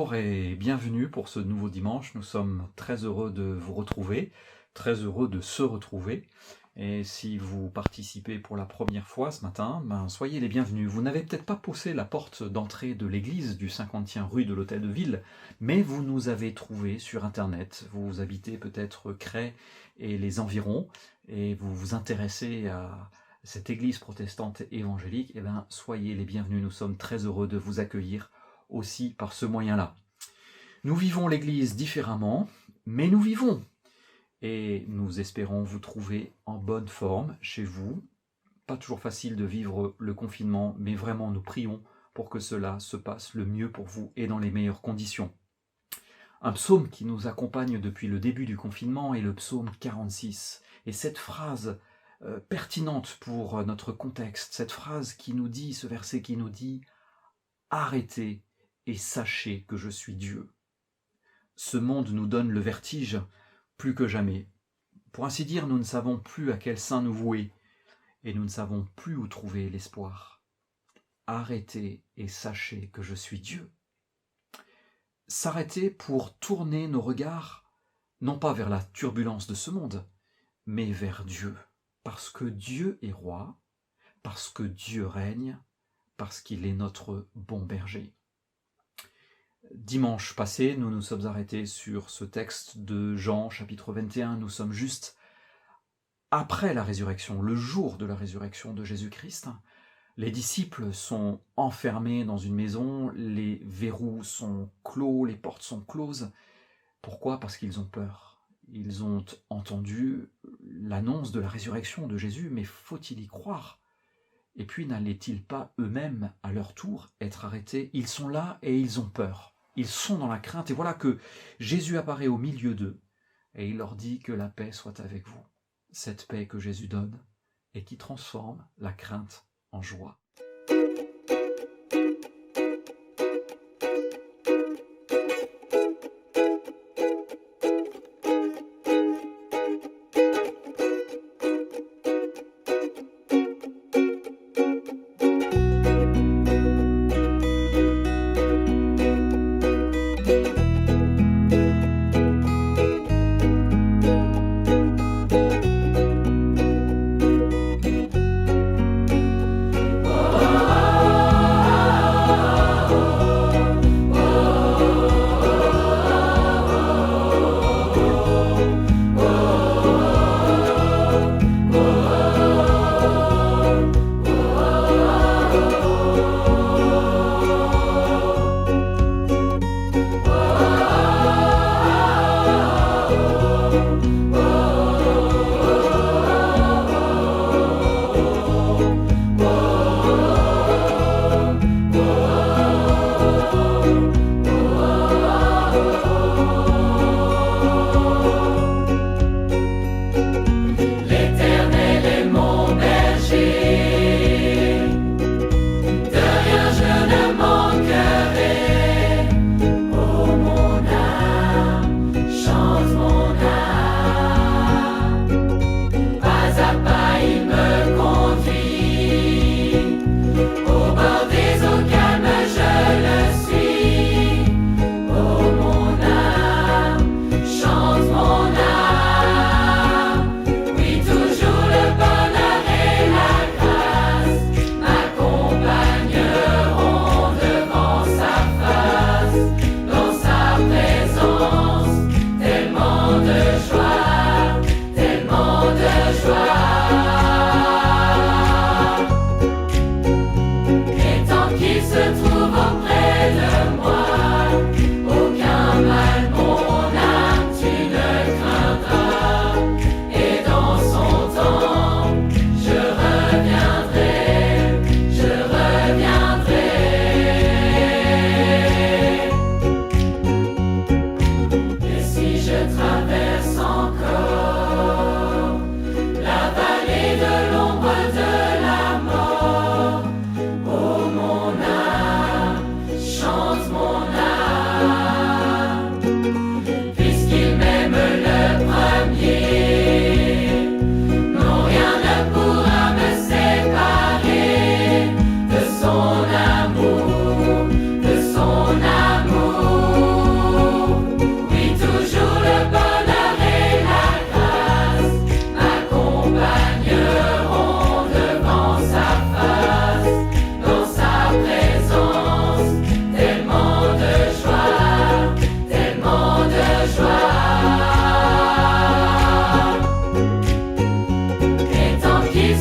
Bonjour et bienvenue pour ce nouveau dimanche. Nous sommes très heureux de vous retrouver, très heureux de se retrouver. Et si vous participez pour la première fois ce matin, soyez les bienvenus. Vous n'avez peut-être pas poussé la porte d'entrée de l'église du 50e rue de l'Hôtel de Ville, mais vous nous avez trouvés sur Internet. Vous habitez peut-être Cray et les environs, et vous vous intéressez à cette église protestante évangélique. Eh bien, soyez les bienvenus. Nous sommes très heureux de vous accueillir aussi par ce moyen-là. Nous vivons l'Église différemment, mais nous vivons. Et nous espérons vous trouver en bonne forme chez vous. Pas toujours facile de vivre le confinement, mais vraiment nous prions pour que cela se passe le mieux pour vous et dans les meilleures conditions. Un psaume qui nous accompagne depuis le début du confinement est le psaume 46. Et cette phrase pertinente pour notre contexte, cette phrase qui nous dit, ce verset qui nous dit « Arrêtez et sachez que je suis Dieu ». Ce monde nous donne le vertige plus que jamais. Pour ainsi dire, nous ne savons plus à quel sein nous vouer et nous ne savons plus où trouver l'espoir. Arrêtez et sachez que je suis Dieu. S'arrêter pour tourner nos regards, non pas vers la turbulence de ce monde, mais vers Dieu. Parce que Dieu est roi, parce que Dieu règne, parce qu'il est notre bon berger. Dimanche passé, nous nous sommes arrêtés sur ce texte de Jean, chapitre 21. Nous sommes juste après la résurrection, le jour de la résurrection de Jésus-Christ. Les disciples sont enfermés dans une maison, les verrous sont clos, les portes sont closes. Pourquoi ? Parce qu'ils ont peur. Ils ont entendu l'annonce de la résurrection de Jésus, mais faut-il y croire ? Et puis n'allaient-ils pas eux-mêmes, à leur tour, être arrêtés ? Ils sont là et ils ont peur. Ils sont dans la crainte. Et voilà que Jésus apparaît au milieu d'eux. Et il leur dit que la paix soit avec vous. Cette paix que Jésus donne et qui transforme la crainte en joie.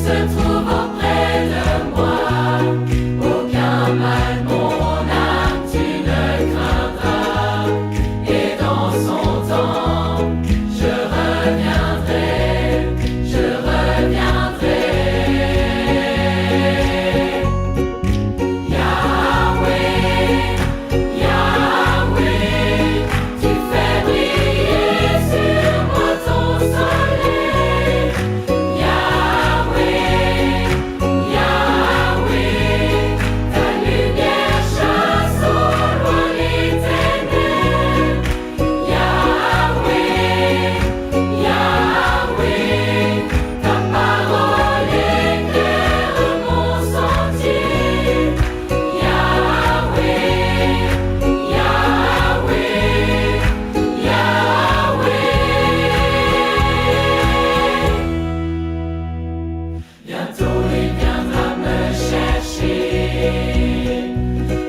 se trouve auprès de moi. Aucun mal, mon âme, tu ne craindras. Et dans son temps, je reviendrai, je reviendrai. Yahweh, Yahweh, tu fais briller sur moi ton soleil. Yahweh, Yahweh, ta lumière chasse au loin les ténèbres. Yahweh, Yahweh, ta parole éclaire mon sentier. Yahweh, Yahweh, Yahweh. Bientôt il viendra me chercher,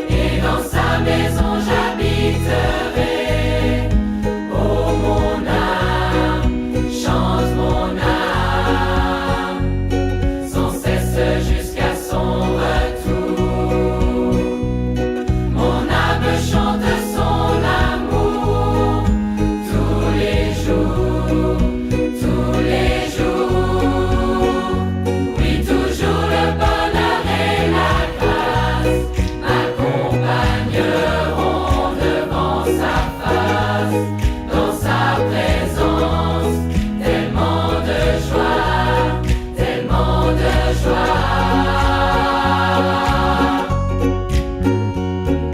et dans sa maison j'habiterai. Oh mon âme, chante mon âme, sans cesse jusqu'à son retour. Mon âme chante son amour tous les jours, tous les jours. Oui, toujours le bonheur et la grâce m'accompagneront devant sa face. Dans sa présence, tellement de joie, tellement de joie.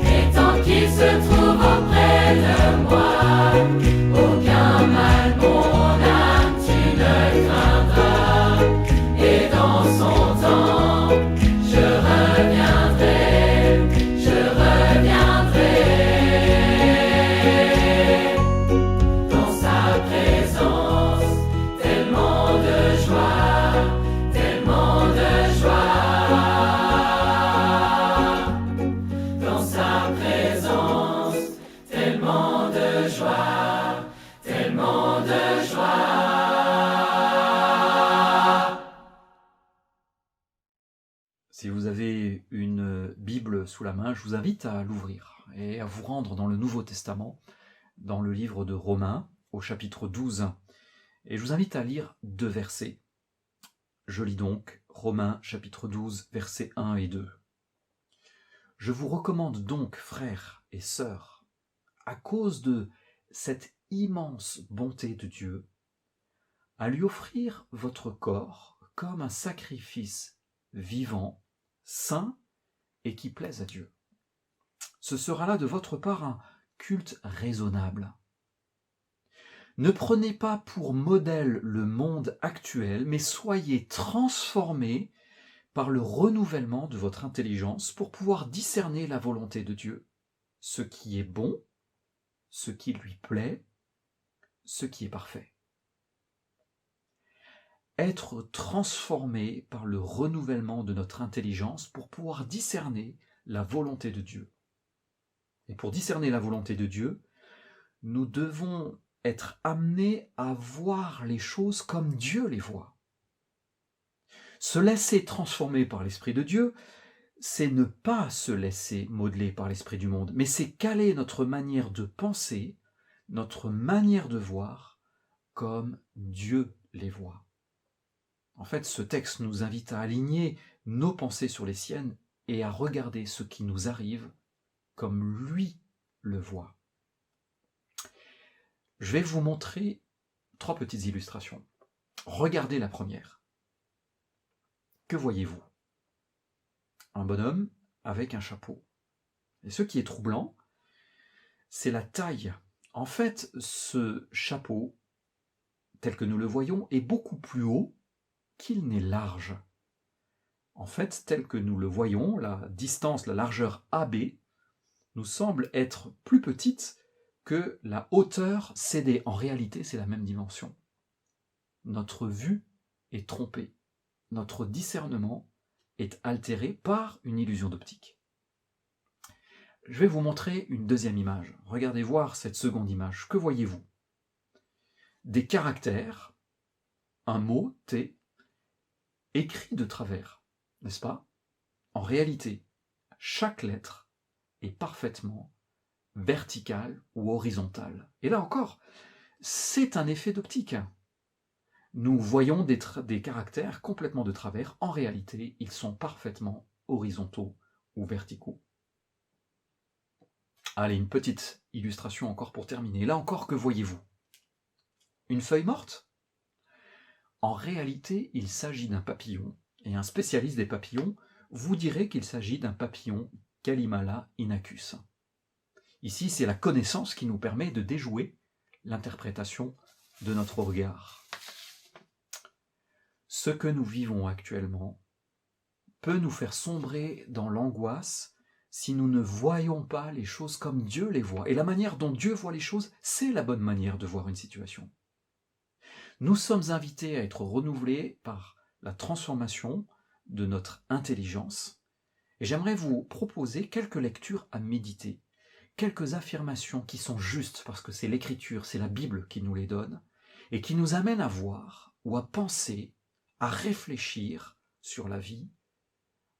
Et tant qu'il se trouve auprès de moi, aucun mal, mon âme, tu ne craindras. Et dans son temps, je reviendrai, je reviendrai. Dans sa présence, tellement de joie, tellement de joie. Dans sa présence, tellement de joie, tellement de joie. Si vous avez une Bible sous la main, je vous invite à l'ouvrir et à vous rendre dans le Nouveau Testament, dans le livre de Romains, au chapitre 12. Et je vous invite à lire 2 versets. Je lis donc Romains chapitre 12, versets 1 et 2. Je vous recommande donc, frères et sœurs, à cause de cette immense bonté de Dieu, à lui offrir votre corps comme un sacrifice vivant, saint et qui plaise à Dieu. Ce sera là de votre part un culte raisonnable. Ne prenez pas pour modèle le monde actuel, mais soyez transformés par le renouvellement de votre intelligence pour pouvoir discerner la volonté de Dieu, ce qui est bon, ce qui lui plaît, ce qui est parfait. Être transformé par le renouvellement de notre intelligence pour pouvoir discerner la volonté de Dieu. Et pour discerner la volonté de Dieu, nous devons être amenés à voir les choses comme Dieu les voit. Se laisser transformer par l'Esprit de Dieu, c'est ne pas se laisser modeler par l'esprit du monde, mais c'est caler notre manière de penser, notre manière de voir, comme Dieu les voit. En fait, ce texte nous invite à aligner nos pensées sur les siennes et à regarder ce qui nous arrive comme lui le voit. Je vais vous montrer 3 petites illustrations. Regardez la première. Que voyez-vous? Un bonhomme avec un chapeau. Et ce qui est troublant, c'est la taille. En fait, ce chapeau, tel que nous le voyons, est beaucoup plus haut qu'il n'est large. En fait, tel que nous le voyons, la distance, la largeur AB, nous semble être plus petite que la hauteur CD. En réalité, c'est la même dimension. Notre vue est trompée. Notre discernement est altéré par une illusion d'optique. Je vais vous montrer une deuxième image. Regardez voir cette seconde image. Que voyez-vous? Des caractères, un mot, T, écrit de travers, n'est-ce pas? En réalité, chaque lettre est parfaitement verticale ou horizontale. Et là encore, c'est un effet d'optique. Nous voyons des caractères complètement de travers. En réalité, ils sont parfaitement horizontaux ou verticaux. Allez, une petite illustration encore pour terminer. Là encore, que voyez-vous? Une feuille morte? En réalité, il s'agit d'un papillon, et un spécialiste des papillons vous dirait qu'il s'agit d'un papillon Calimala inachus. Ici, c'est la connaissance qui nous permet de déjouer l'interprétation de notre regard. Ce que nous vivons actuellement peut nous faire sombrer dans l'angoisse si nous ne voyons pas les choses comme Dieu les voit. Et la manière dont Dieu voit les choses, c'est la bonne manière de voir une situation. Nous sommes invités à être renouvelés par la transformation de notre intelligence. Et j'aimerais vous proposer quelques lectures à méditer, quelques affirmations qui sont justes, parce que c'est l'Écriture, c'est la Bible qui nous les donne, et qui nous amènent à voir ou à penser, à réfléchir sur la vie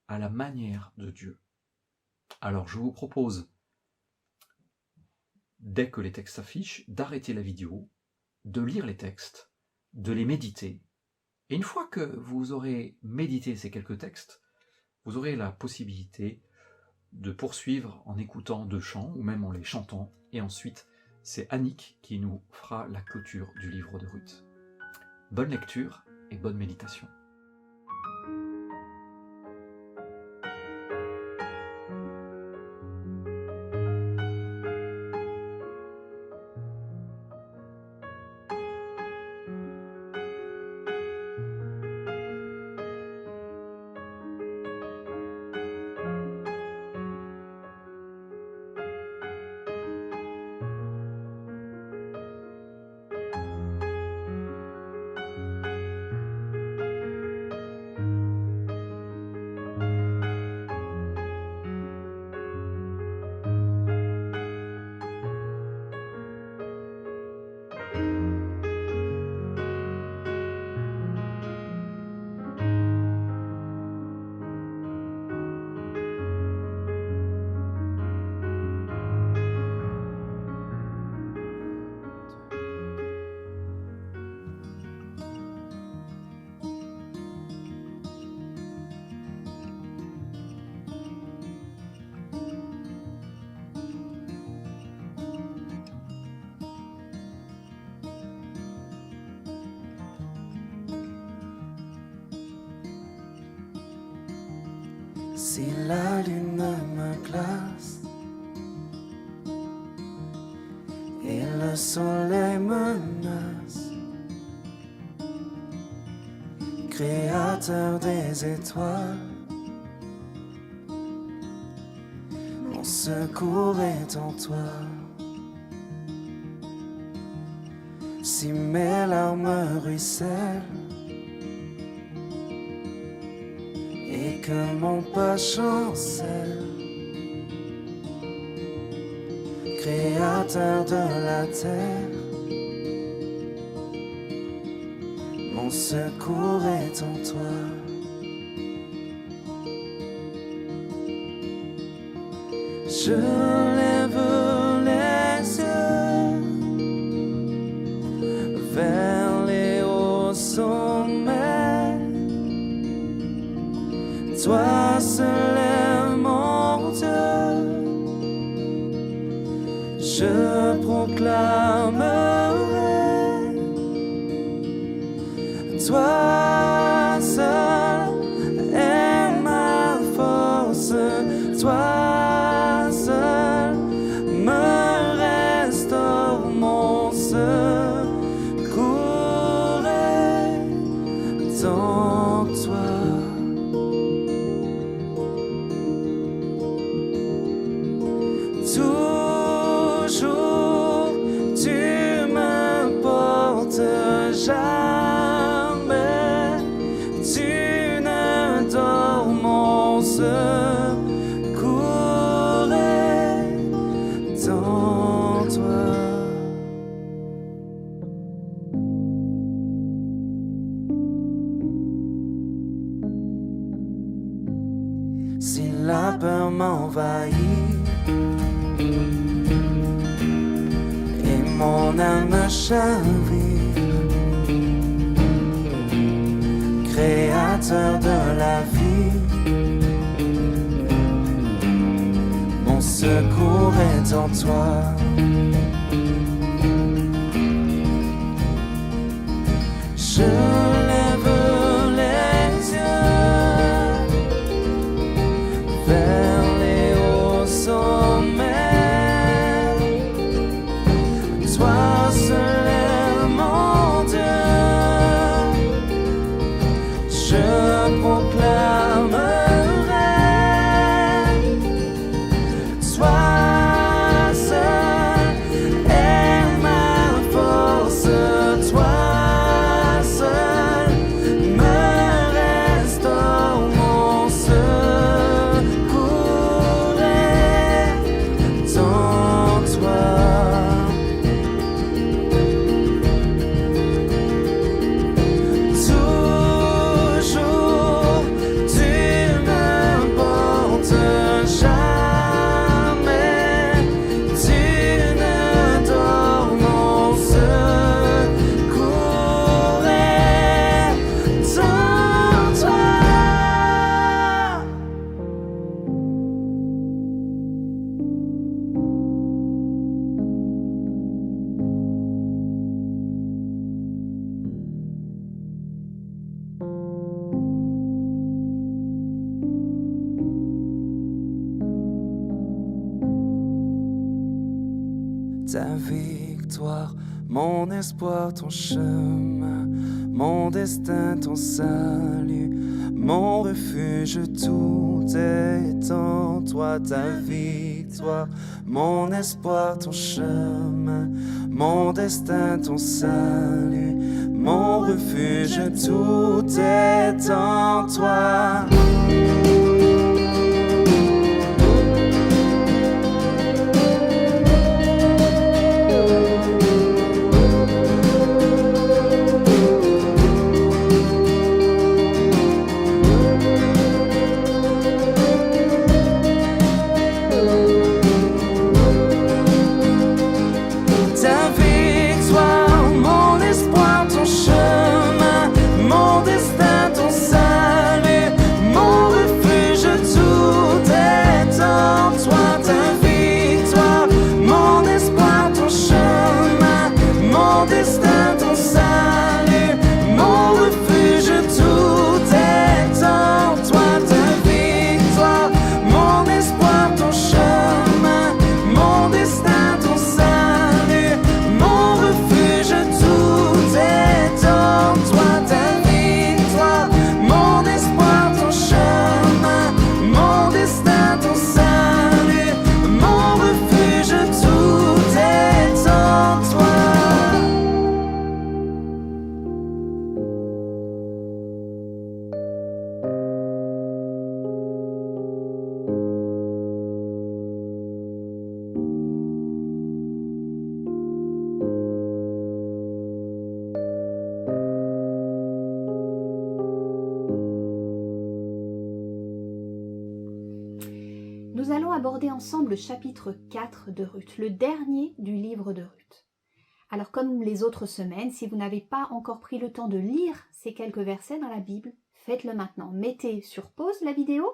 à la manière de Dieu. Alors je vous propose, dès que les textes s'affichent, d'arrêter la vidéo, de lire les textes, de les méditer. Et une fois que vous aurez médité ces quelques textes, vous aurez la possibilité de poursuivre en écoutant 2 chants, ou même en les chantant, et ensuite c'est Annick qui nous fera la clôture du livre de Ruth. Bonne lecture et bonne méditation. Si la lune me glace et le soleil menace, créateur des étoiles, mon secours est en toi. Si mes larmes ruissellent et que mon pas chancelle, créateur de la terre, mon secours est en toi. Je lève les yeux vers les hauts sommets. Toi seul est mon Dieu. Je proclamerai. Toi seul est ma force. Toi seul me restaure, mon secours est en toi. Toujours tu me portes, jamais si la peur m'envahit et mon âme chavire, Créateur de la vie, mon secours est en toi. Je lève les yeux vers les hauts sommets. Toi seul est mon Dieu. Je proclamerai. Toi seul est ma force. Toi ta victoire, mon espoir, ton chemin, mon destin, ton salut, mon refuge, tout est en toi. Ta victoire, mon espoir, ton chemin, mon destin, ton salut, mon refuge, tout est en toi. Nous allons aborder ensemble le chapitre 4 de Ruth, le dernier du livre de Ruth. Alors comme les autres semaines, si vous n'avez pas encore pris le temps de lire ces quelques versets dans la Bible, faites-le maintenant. Mettez sur pause la vidéo,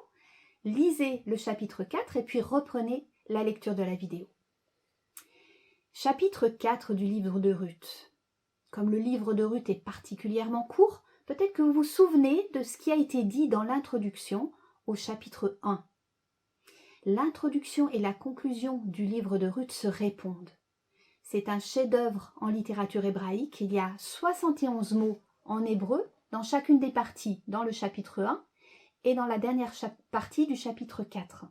lisez le chapitre 4 et puis reprenez la lecture de la vidéo. Chapitre 4 du livre de Ruth. Comme le livre de Ruth est particulièrement court, peut-être que vous vous souvenez de ce qui a été dit dans l'introduction au chapitre 1. L'introduction et la conclusion du livre de Ruth se répondent. C'est un chef-d'œuvre en littérature hébraïque. Il y a 71 mots en hébreu dans chacune des parties, dans le chapitre 1 et dans la dernière partie du chapitre 4.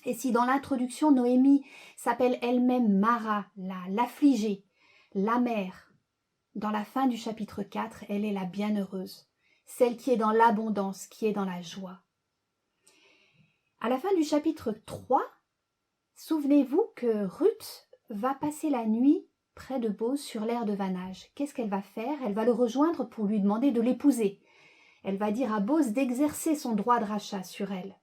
Et si dans l'introduction, Noémie s'appelle elle-même Mara, l'affligée, l'amère, dans la fin du chapitre 4, elle est la bienheureuse, celle qui est dans l'abondance, qui est dans la joie. À la fin du chapitre 3, souvenez-vous que Ruth va passer la nuit près de Bose sur l'aire de vannage. Qu'est-ce qu'elle va faire? Elle va le rejoindre pour lui demander de l'épouser. Elle va dire à Bose d'exercer son droit de rachat sur elle.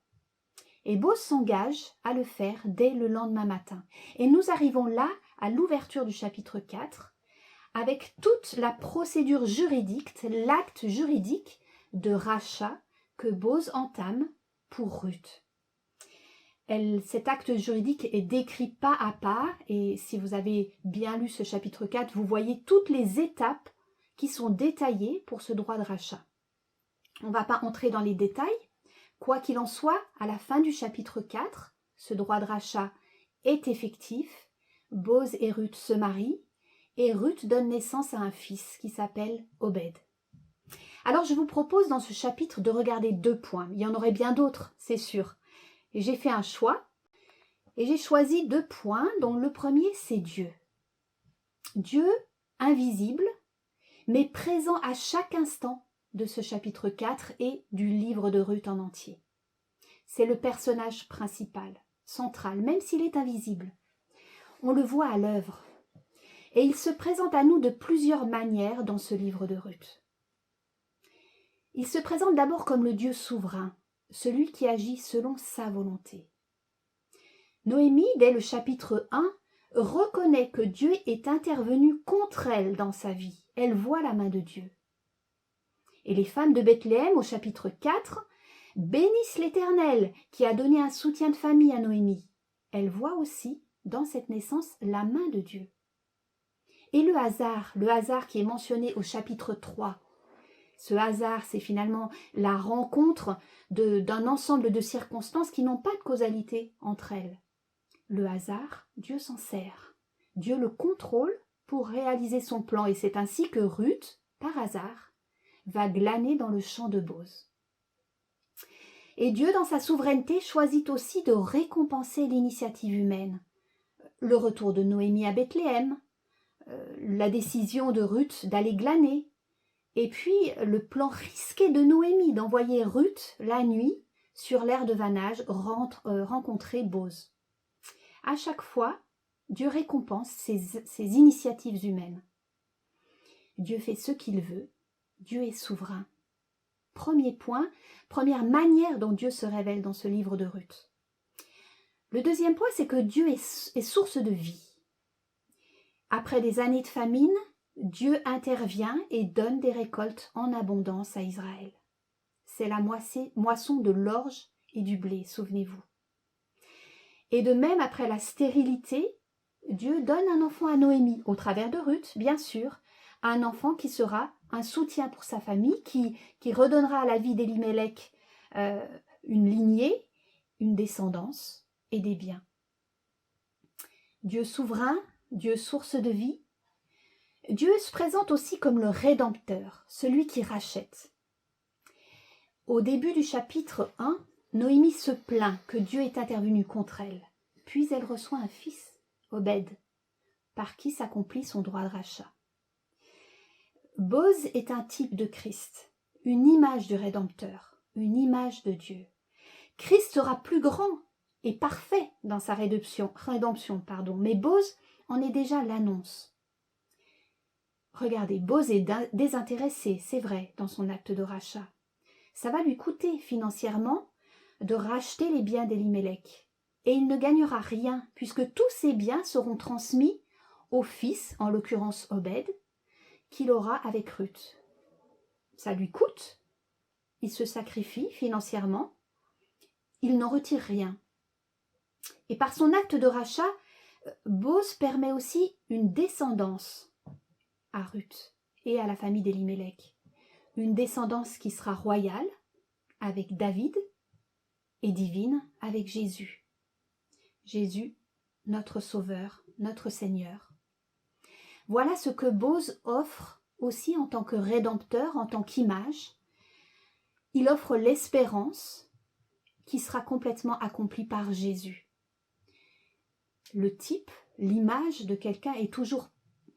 Et Bose s'engage à le faire dès le lendemain matin. Et nous arrivons là, à l'ouverture du chapitre 4, avec toute la procédure juridique, l'acte juridique de rachat que Bose entame pour Ruth. Cet acte juridique est décrit pas à pas, et si vous avez bien lu ce chapitre 4, vous voyez toutes les étapes qui sont détaillées pour ce droit de rachat. On ne va pas entrer dans les détails. Quoi qu'il en soit, à la fin du chapitre 4, ce droit de rachat est effectif. Bose et Ruth se marient et Ruth donne naissance à un fils qui s'appelle Obed. Alors je vous propose dans ce chapitre de regarder 2 points. Il y en aurait bien d'autres, c'est sûr. Et j'ai fait un choix et j'ai choisi 2 points dont le premier c'est Dieu. Dieu invisible mais présent à chaque instant de ce chapitre 4 et du livre de Ruth en entier. C'est le personnage principal, central, même s'il est invisible. On le voit à l'œuvre. Et il se présente à nous de plusieurs manières dans ce livre de Ruth. Il se présente d'abord comme le Dieu souverain, celui qui agit selon sa volonté. Noémie, dès le chapitre 1, reconnaît que Dieu est intervenu contre elle dans sa vie. Elle voit la main de Dieu. Et les femmes de Bethléem, au chapitre 4, bénissent l'Éternel qui a donné un soutien de famille à Noémie. Elles voient aussi dans cette naissance la main de Dieu. Et le hasard qui est mentionné au chapitre 3, ce hasard, c'est finalement la rencontre d'un ensemble de circonstances qui n'ont pas de causalité entre elles. Le hasard, Dieu s'en sert. Dieu le contrôle pour réaliser son plan et c'est ainsi que Ruth, par hasard, va glaner dans le champ de Bose. Et Dieu, dans sa souveraineté, choisit aussi de récompenser l'initiative humaine. Le retour de Noémie à Bethléem, la décision de Ruth d'aller glaner, et puis le plan risqué de Noémie d'envoyer Ruth la nuit sur l'aire de vannage rencontrer Bose. À chaque fois, Dieu récompense ces initiatives humaines. Dieu fait ce qu'il veut. Dieu est souverain. Premier point, première manière dont Dieu se révèle dans ce livre de Ruth. Le deuxième point, c'est que Dieu est source de vie. Après des années de famine, Dieu intervient et donne des récoltes en abondance à Israël. C'est la moisson de l'orge et du blé, souvenez-vous. Et de même, après la stérilité, Dieu donne un enfant à Noémie, au travers de Ruth, bien sûr, un enfant qui sera un soutien pour sa famille, qui redonnera à la vie d'Elimelech une lignée, une descendance et des biens. Dieu souverain, Dieu source de vie. Dieu se présente aussi comme le Rédempteur, celui qui rachète. Au début du chapitre 1, Noémie se plaint que Dieu est intervenu contre elle. Puis elle reçoit un fils, Obed, par qui s'accomplit son droit de rachat. Bose est un type de Christ, une image du Rédempteur, une image de Dieu. Christ sera plus grand et parfait dans sa rédemption, mais Bose en est déjà l'annonce. Regardez, Bose est désintéressé, c'est vrai, dans son acte de rachat. Ça va lui coûter financièrement de racheter les biens d'Elimelech. Et il ne gagnera rien, puisque tous ces biens seront transmis au fils, en l'occurrence Obed, qu'il aura avec Ruth. Ça lui coûte, il se sacrifie financièrement, il n'en retire rien. Et par son acte de rachat, Bose permet aussi une descendance à Ruth et à la famille d'Elimelech. Une descendance qui sera royale avec David et divine avec Jésus. Jésus, notre Sauveur, notre Seigneur. Voilà ce que Bose offre aussi en tant que rédempteur, en tant qu'image. Il offre l'espérance qui sera complètement accomplie par Jésus. Le type, l'image de quelqu'un est toujours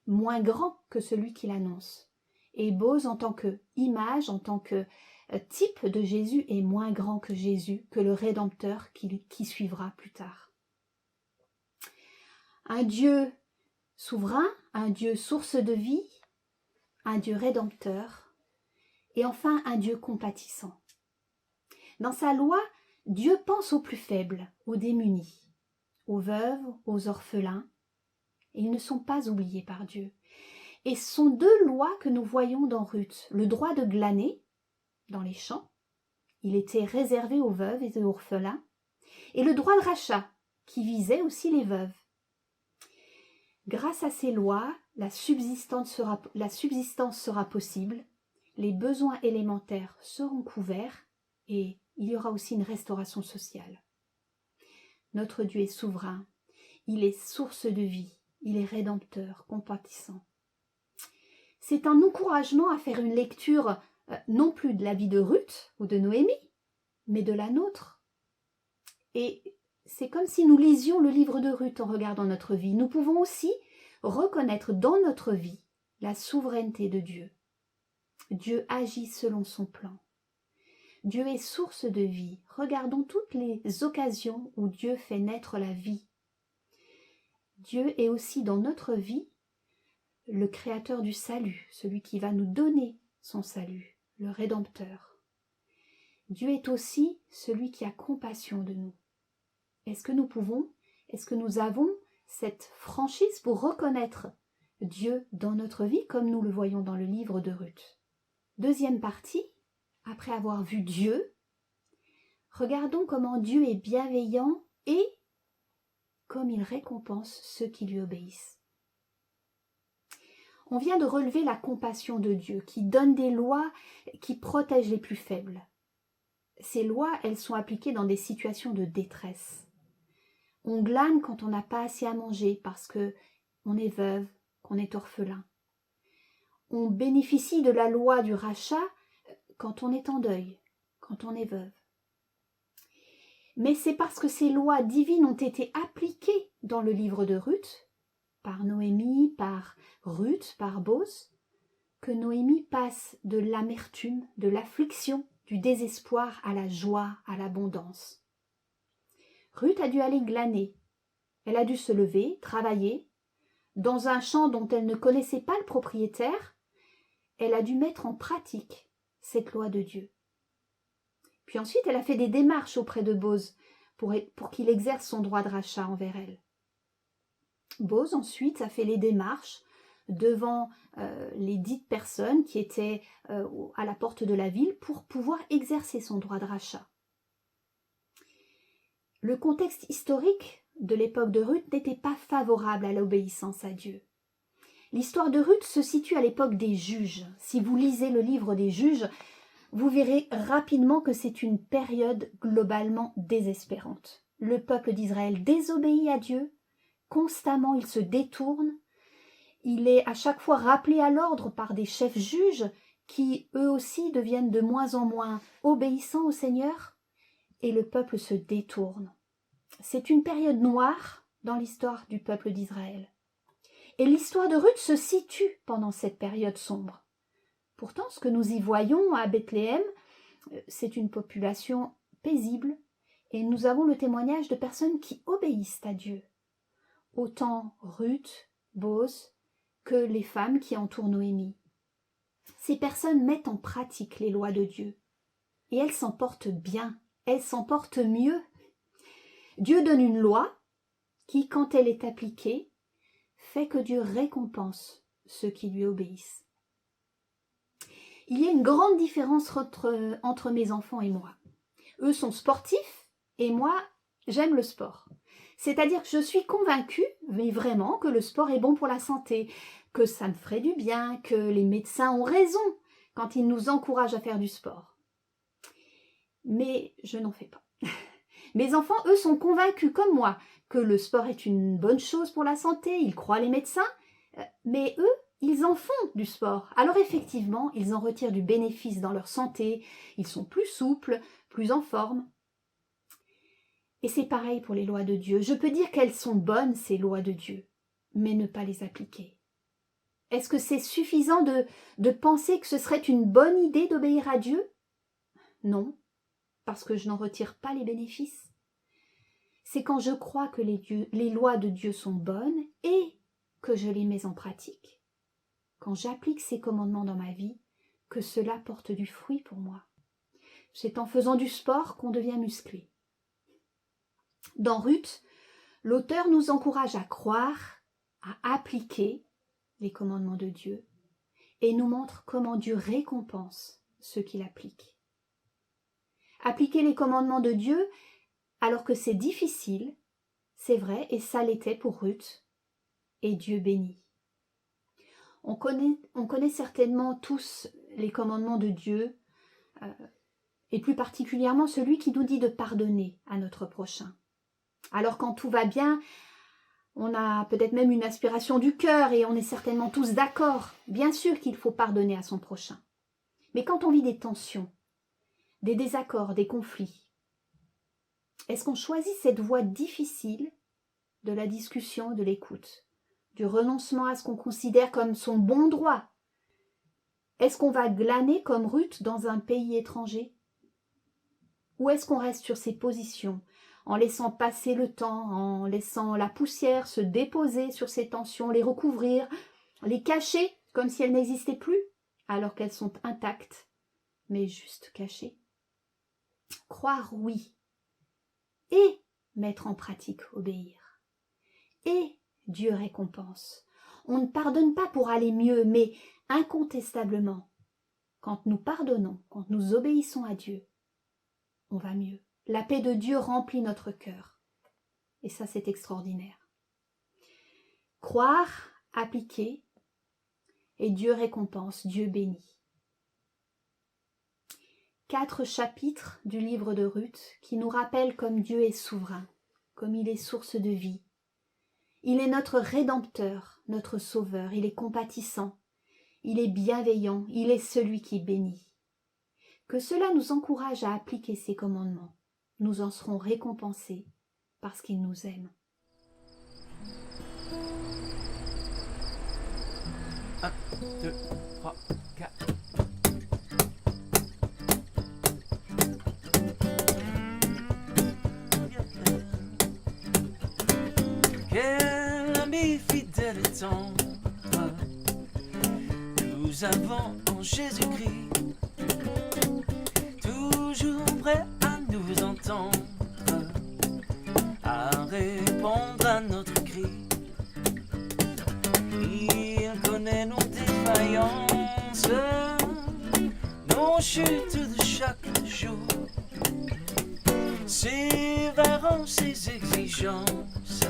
moins grand que celui qui l'annonce. Et Bose, en tant qu'image, en tant que type de Jésus, est moins grand que Jésus, que le Rédempteur qui suivra plus tard. Un Dieu souverain, un Dieu source de vie, un Dieu rédempteur, et enfin un Dieu compatissant. Dans sa loi, Dieu pense aux plus faibles, aux démunis, aux veuves, aux orphelins. Et ils ne sont pas oubliés par Dieu. Et ce sont deux lois que nous voyons dans Ruth. Le droit de glaner dans les champs, il était réservé aux veuves et aux orphelins, et le droit de rachat, qui visait aussi les veuves. Grâce à ces lois, la subsistance sera possible, les besoins élémentaires seront couverts, et il y aura aussi une restauration sociale. Notre Dieu est souverain, il est source de vie, il est rédempteur, compatissant. C'est un encouragement à faire une lecture non plus de la vie de Ruth ou de Noémie, mais de la nôtre. Et c'est comme si nous lisions le livre de Ruth en regardant notre vie. Nous pouvons aussi reconnaître dans notre vie la souveraineté de Dieu. Dieu agit selon son plan. Dieu est source de vie. Regardons toutes les occasions où Dieu fait naître la vie. Dieu est aussi dans notre vie le créateur du salut, celui qui va nous donner son salut, le Rédempteur. Dieu est aussi celui qui a compassion de nous. Est-ce que nous avons cette franchise pour reconnaître Dieu dans notre vie comme nous le voyons dans le livre de Ruth? Deuxième partie, après avoir vu Dieu, regardons comment Dieu est bienveillant et comme il récompense ceux qui lui obéissent. On vient de relever la compassion de Dieu qui donne des lois qui protègent les plus faibles. Ces lois, elles sont appliquées dans des situations de détresse. On glane quand on n'a pas assez à manger parce qu'on est veuve, qu'on est orphelin. On bénéficie de la loi du rachat quand on est en deuil, quand on est veuve. Mais c'est parce que ces lois divines ont été appliquées dans le livre de Ruth, par Noémie, par Ruth, par Bose, que Noémie passe de l'amertume, de l'affliction, du désespoir à la joie, à l'abondance. Ruth a dû aller glaner. Elle a dû se lever, travailler. Dans un champ dont elle ne connaissait pas le propriétaire, elle a dû mettre en pratique cette loi de Dieu. Puis ensuite, elle a fait des démarches auprès de Bose pour qu'il exerce son droit de rachat envers elle. Bose ensuite a fait les démarches devant les dites personnes qui étaient à la porte de la ville pour pouvoir exercer son droit de rachat. Le contexte historique de l'époque de Ruth n'était pas favorable à l'obéissance à Dieu. L'histoire de Ruth se situe à l'époque des juges. Si vous lisez le livre des juges, vous verrez rapidement que c'est une période globalement désespérante. Le peuple d'Israël désobéit à Dieu, constamment il se détourne, il est à chaque fois rappelé à l'ordre par des chefs juges qui eux aussi deviennent de moins en moins obéissants au Seigneur, et le peuple se détourne. C'est une période noire dans l'histoire du peuple d'Israël. Et l'histoire de Ruth se situe pendant cette période sombre. Pourtant, ce que nous y voyons à Bethléem, c'est une population paisible, et nous avons le témoignage de personnes qui obéissent à Dieu. Autant Ruth, Bose, que les femmes qui entourent Noémie. Ces personnes mettent en pratique les lois de Dieu, et elles s'en portent bien, elles s'en portent mieux. Dieu donne une loi qui, quand elle est appliquée, fait que Dieu récompense ceux qui lui obéissent. Il y a une grande différence entre mes enfants et moi. Eux sont sportifs et moi, j'aime le sport. C'est-à-dire que je suis convaincue, mais vraiment, que le sport est bon pour la santé, que ça me ferait du bien, que les médecins ont raison quand ils nous encouragent à faire du sport. Mais je n'en fais pas. Mes enfants, eux, sont convaincus comme moi que le sport est une bonne chose pour la santé, ils croient les médecins, mais eux, ils en font du sport. Alors effectivement, ils en retirent du bénéfice dans leur santé, ils sont plus souples, plus en forme. Et c'est pareil pour les lois de Dieu. Je peux dire qu'elles sont bonnes, ces lois de Dieu, mais ne pas les appliquer. Est-ce que c'est suffisant de penser que ce serait une bonne idée d'obéir à Dieu? Non, parce que je n'en retire pas les bénéfices. C'est quand je crois que les lois de Dieu sont bonnes et que je les mets en pratique, quand j'applique ces commandements dans ma vie, que cela porte du fruit pour moi. C'est en faisant du sport qu'on devient musclé. Dans Ruth, l'auteur nous encourage à croire, à appliquer les commandements de Dieu et nous montre comment Dieu récompense ceux qui l'appliquent. Appliquer les commandements de Dieu alors que c'est difficile, c'est vrai, et ça l'était pour Ruth, et Dieu bénit. On connaît certainement tous les commandements de Dieu, et plus particulièrement celui qui nous dit de pardonner à notre prochain. Alors quand tout va bien, on a peut-être même une aspiration du cœur et on est certainement tous d'accord, bien sûr qu'il faut pardonner à son prochain. Mais quand on vit des tensions, des désaccords, des conflits, est-ce qu'on choisit cette voie difficile de la discussion, de l'écoute, du renoncement à ce qu'on considère comme son bon droit? Est-ce qu'on va glaner comme Ruth dans un pays étranger? Ou est-ce qu'on reste sur ses positions, en laissant passer le temps, en laissant la poussière se déposer sur ces tensions, les recouvrir, les cacher comme si elles n'existaient plus, alors qu'elles sont intactes, mais juste cachées? Croire oui, et mettre en pratique obéir. Et Dieu récompense. On ne pardonne pas pour aller mieux, mais incontestablement, quand nous pardonnons, quand nous obéissons à Dieu, on va mieux. La paix de Dieu remplit notre cœur. Et ça, c'est extraordinaire. Croire, appliquer, et Dieu récompense, Dieu bénit. 4 chapitres du livre de Ruth qui nous rappellent comme Dieu est souverain, comme il est source de vie. Il est notre Rédempteur, notre Sauveur, il est compatissant, il est bienveillant, il est celui qui bénit. Que cela nous encourage à appliquer ses commandements. Nous en serons récompensés parce qu'il nous aime. 1, 2, 3, 4. Quel ami fidèle et tendre nous avons en Jésus-Christ, toujours prêt à nous entendre, à répondre à notre cri. Il connaît nos défaillances, nos chutes de chaque jour, sévérant ses exigences.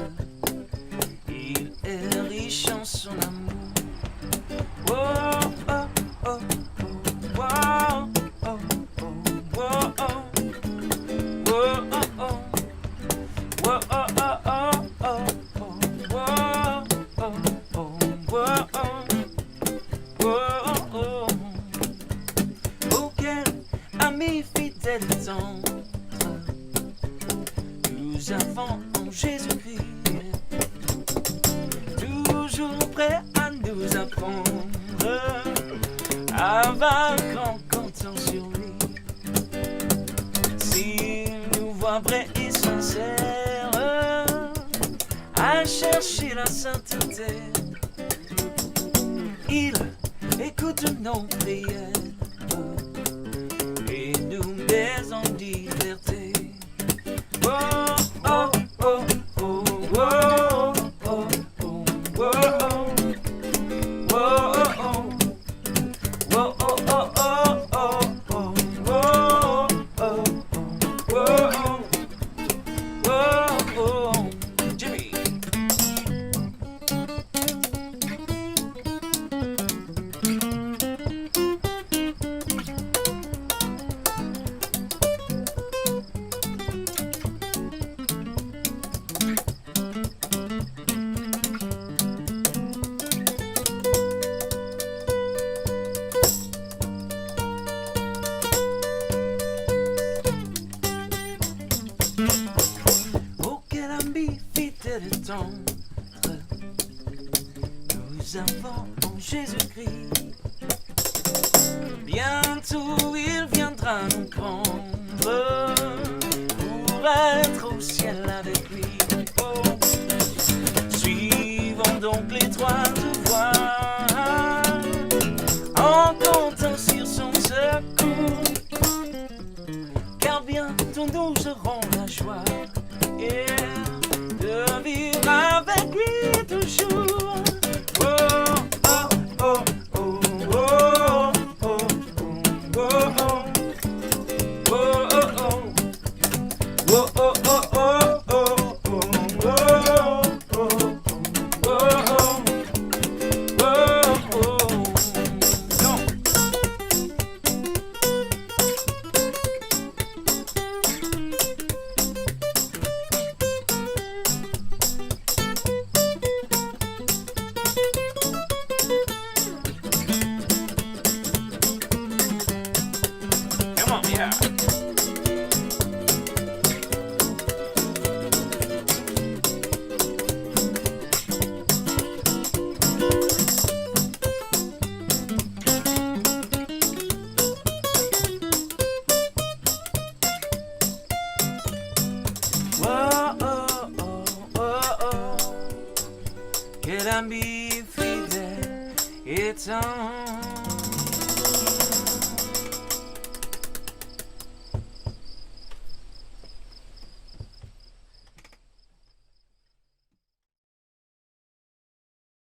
Il est riche en son amour. Oh, oh, oh, oh, oh, oh, oh, oh, oh, oh, oh, quel ami fidèle et tendre nous avons en Jésus-Christ, toujours prêt à nous apprendre à vaincre en comptant sur lui. S'il nous voit vrai et sincère à chercher la sainteté, il écoute nos prières et nous met en liberté. Oh, oh, oh, oh, oh, oh, oh, oh, oh. Nous avons en Jésus-Christ, bientôt il viendra nous prendre pour être au ciel avec lui. Oh, suivons donc l'étroite voie en comptant sur son secours, car bientôt nous aurons la joie yeah, de vivre avec lui toujours. Oh, oh, oh, oh, oh, oh, oh, oh, oh. Oh, oh, oh. Oh, oh, oh, oh, oh, oh, oh, oh, oh, oh, oh. Non. Come on, yeah. Oh, oh, oh, oh, oh. Quel ami fidèle est en